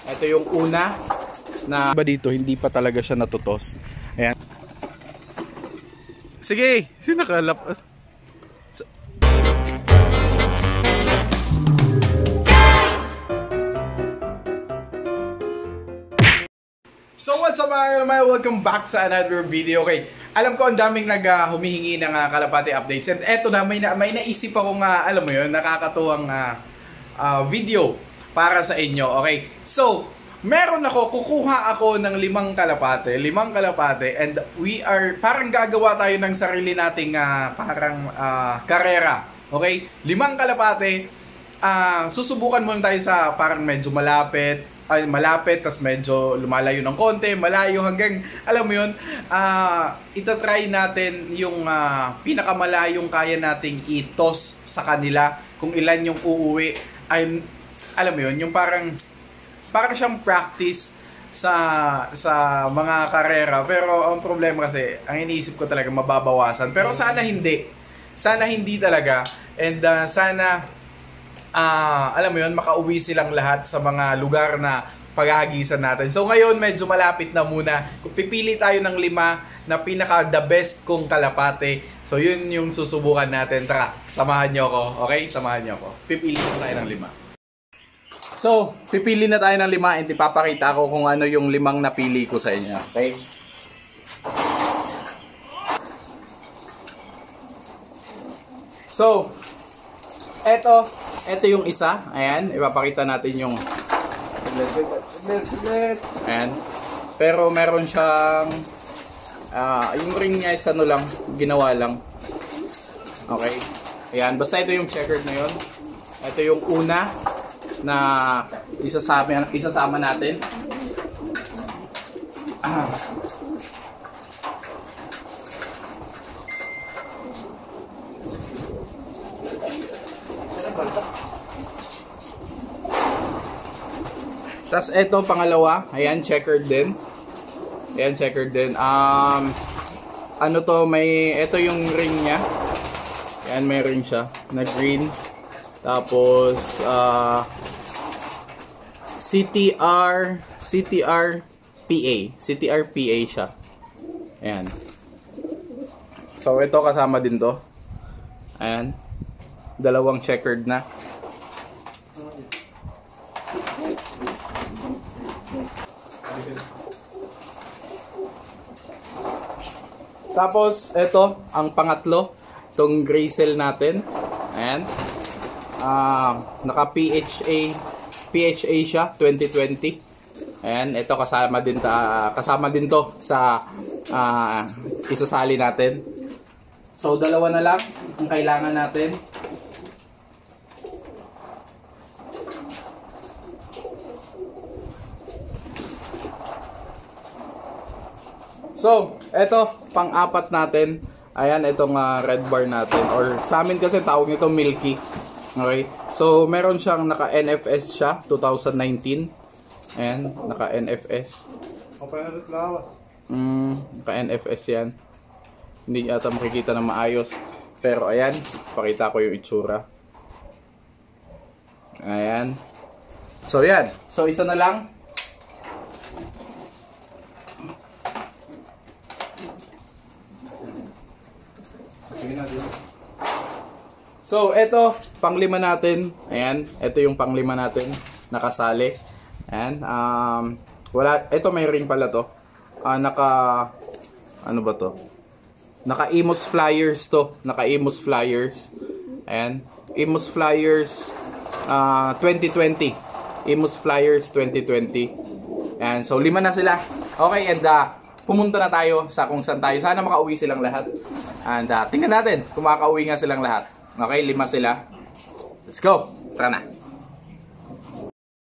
Ito yung una na ba dito, hindi pa talaga siya natutos. Ayan. Sige, sino nakalap? So what's up mga kalapati? Welcome back sa another video. Okay, alam ko ang daming humihingi ng kalapati updates. And eto na, may naisip akong alam mo yun, nakakatuwang video para sa inyo. Okay, so meron kukuha ako ng 5 kalapate and we are, parang gagawa tayo ng sarili nating parang karera. Okay, 5 kalapate, susubukan muna tayo sa parang medyo malapit, tas medyo lumalayo ng konti, malayo hanggang, alam mo yun, itatry natin yung pinakamalayong kaya nating itos sa kanila, kung ilan yung uuwi. Alam mo yun, yung parang siyang practice sa mga karera. Pero ang problema kasi, ang iniisip ko talaga mababawasan. Pero sana hindi talaga. And sana alam mo yun, makauwi silang lahat sa mga lugar na paghahagisan natin. So ngayon, medyo malapit na muna. Kung pipili tayo ng 5 na pinaka the best kong kalapate, so yun yung susubukan natin. Tara, samahan nyo ako. Okay? Samahan nyo ako. Pipili na tayo ng 5. So, pipili na tayo ng 5 and ipapakita ko kung ano yung 5 napili ko sa inyo. Okay? So, Ito yung isa. Ayan, ipapakita natin yung ayan. Pero meron siyang yung ring niya is ano lang, ginawa lang. Okay. Ayan, basta ito yung checkered na yun. Ito yung una na isasama natin. Tapos ito pangalawa, ayan, checkered din. Ayan, checkered din. Ano to, ito yung ring niya. Ayan, may ring siya na green. Tapos CTR PA siya. Ayan. So ito kasama din to. Ayan. Dalawang checkered na. Tapos, ito, ang pangatlo, itong gray cell natin. Ayan. Naka PHA siya, 2020. Ayan, ito kasama din to sa isasali natin. So, dalawa na lang ang kailangan natin. So, ito, pang-apat natin. Ayan, itong red bar natin. Or sa amin kasi tawag nito Milky. Okay? So, meron siyang naka-NFS siya, 2019. Ayan, naka-NFS. Naka-NFS yan. Hindi ata makikita na maayos. Pero ayan, pakita ko yung itsura. Ayan. So, yan. So, isa na lang. So, ito, pang-5 natin. Ayan, ito yung pang-5 natin nakasali. Ayan, ito may ring pala to. Ano ba to? Naka Imus Flyers to. Naka Imus Flyers. Ayan, Imus Flyers 2020. Imus Flyers 2020. Ayan, so 5 na sila. Okay, and pumunta na tayo sa kung saan tayo. Sana makauwi silang lahat. And tingnan natin kung makauwi nga silang lahat. Okay, 5 sila. Let's go. Tara na.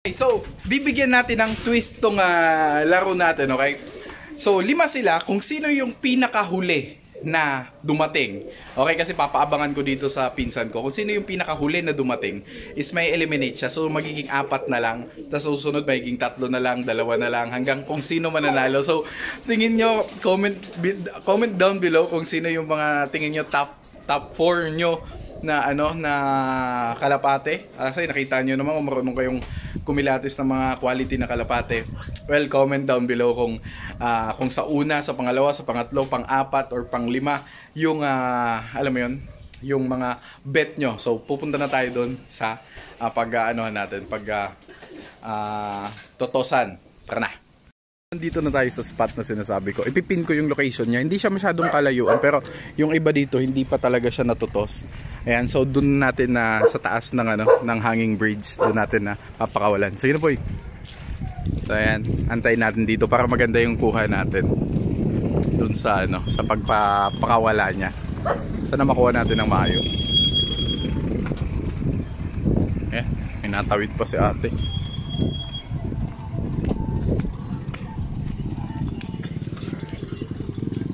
Okay, so bibigyan natin ng twist tong laro natin, okay? So 5 sila, kung sino yung pinakahuli na dumating. Okay, kasi papaabangan ko dito sa pinsan ko. Kung sino yung pinakahuli na dumating is may eliminate siya. So magiging 4 na lang. Tapos susunod magiging 3 na lang, 2 na lang, hanggang kung sino mananalo. So tingin nyo, comment down below kung sino yung mga tingin nyo top 4 nyo na ano na kalapate. Kasi nakita nyo naman kung marunong kayong kumilatis ng mga quality na kalapate. Well, comment down below kung sa una, sa pangalawa, sa pangatlo, pang-apat or pang-lima yung alam mo yun, yung mga bet nyo. So pupunta na tayo doon sa totosan. Tara na. Dito na tayo sa spot na sinasabi ko. Ipipin ko yung location niya. Hindi siya masyadong kalayuan pero yung iba dito hindi pa talaga siya natutos. Ayan, so doon natin na sa taas ng ng hanging bridge, doon natin na papakawalan. So yun na po. So ayan, antayin natin dito para maganda yung kuha natin. Doon sa sa pagpapakawala niya. Sana makuha natin ng maayos. Eh, may natawid pa si ate.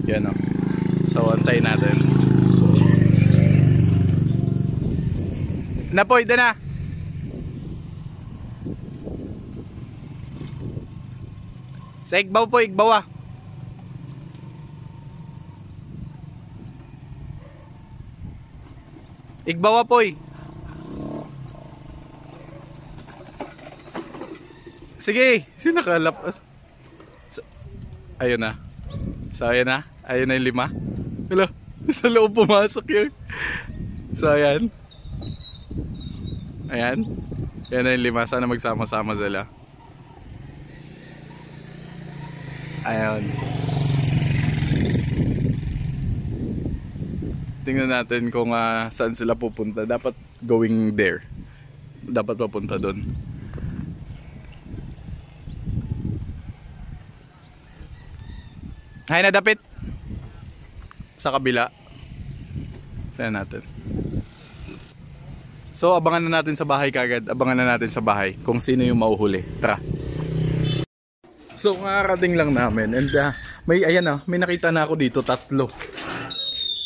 Yan o. So, antayin natin. Napoy, doon na! Sa igbaw po, igbaw ah. Igbaw ah po. Sige, sino nakalapas? Ayun na. So, ayan na. Ayun na yung 5. Hello, sa loob pumasok yun. So, ayan. Ayan. Ayan na yung 5. Sana magsama-sama sila. Ayan. Tingnan natin kung saan sila pupunta. Dapat going there. Dapat papunta doon. Hay na dapit. Sa kabila. Tingnan natin. So abangan na natin sa bahay kagad. Abangan na natin sa bahay kung sino yung mauhuli. Tara. So ngarating lang namin and may may nakita na ako dito 3.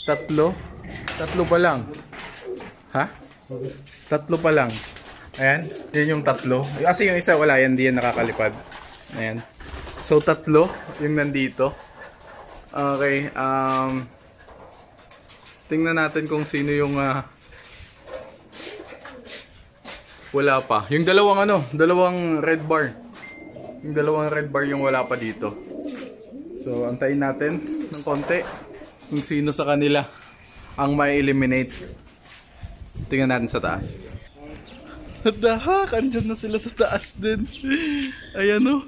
3 pa lang. Ha? 3 pa lang. Ayan, yun yung 3. Kasi yung isa wala yan, di yan nakakalipad. Ayan. So 3 yung nandito. Okay, tingnan natin kung sino yung wala pa. Yung dalawang red bar. Yung dalawang red bar yung wala pa dito. So, antayin natin ng konti kung sino sa kanila ang ma-eliminate. Tingnan natin sa taas. Dahak, andyan na sila sa taas din. Ayan o.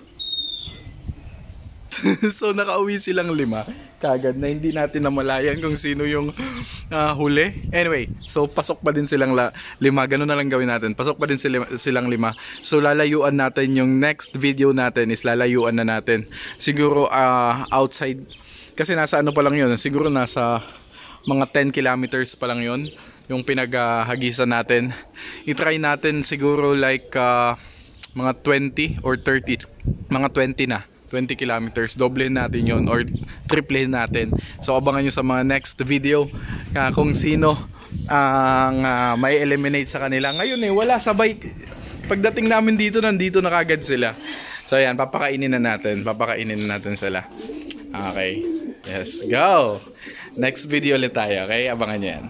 So nakauwi silang 5 kagad na hindi natin namalayan kung sino yung huli. Anyway, so pasok pa din silang 5. Ganun na lang gawin natin. Pasok pa din silang 5. So lalayuan natin yung next video natin is lalayuan na natin. Siguro outside. Kasi nasa pa lang yun. Siguro nasa mga 10 kilometers pa lang yun. Yung pinaghagisan natin. I-try natin siguro like mga 20 or 30. Mga 20 na. 20 kilometers, doblehin natin yon or triplehin natin. So abangan nyo sa mga next video kung sino ang may eliminate sa kanila. Ngayon wala sabay. Pagdating namin dito, nandito na kagad sila. So ayan, papakainin na natin sila. Okay, let's go. Next video ulit tayo, okay? Abangan nyo yan.